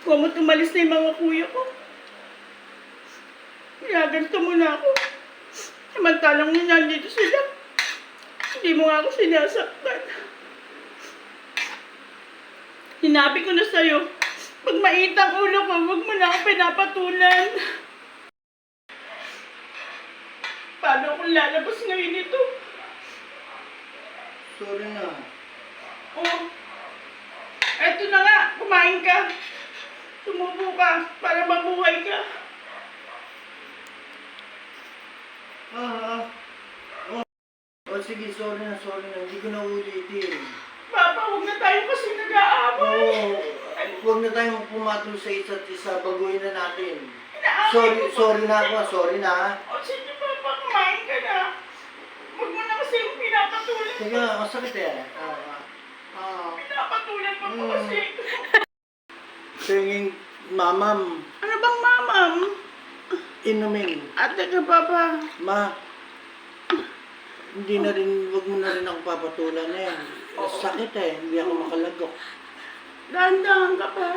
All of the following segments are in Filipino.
Kumot umalis na yung mga kuya ko. Kaya ganito muna ako. Samantalang nandito sila. Hindi mo nga ako sinasaktan. Sinabi ko na sa'yo, pag maitang ulo ko, huwag mo na ako pinapatulan. Paano akong lalabas ngayon ito? Sorry na. Oh, eto na nga, kumain ka. Tumubo ka para mabuhay ka. Oh, sige, sorry na. Hindi ko na ulitin. Papa, huwag na tayo kasi nag-aaway. Oo, huwag na tayong pumatol sa isa't isa. Baguhin na natin. Inaaway ko Sorry pa. na. O sige, Papa, kumain ka na. Huwag mo na kasi yung pinapatulan. Sige, masakit eh. Pinapatulan mo ko kasi. Singing, mamam, Ano bang mamam? inumin. Ate ka, Papa. Ma, wag mo na rin ako papatulan eh. Sakit eh, hindi ako makalagok. Dahan-dahan ka pa.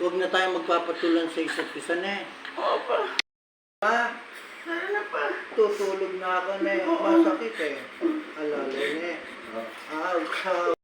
Huwag na tayong magpapatulan sa isa't isa na eh. Oo pa. Ma, Tara na pa. tutulog na ako na eh. Masakit eh. Alalay na eh. Ouch.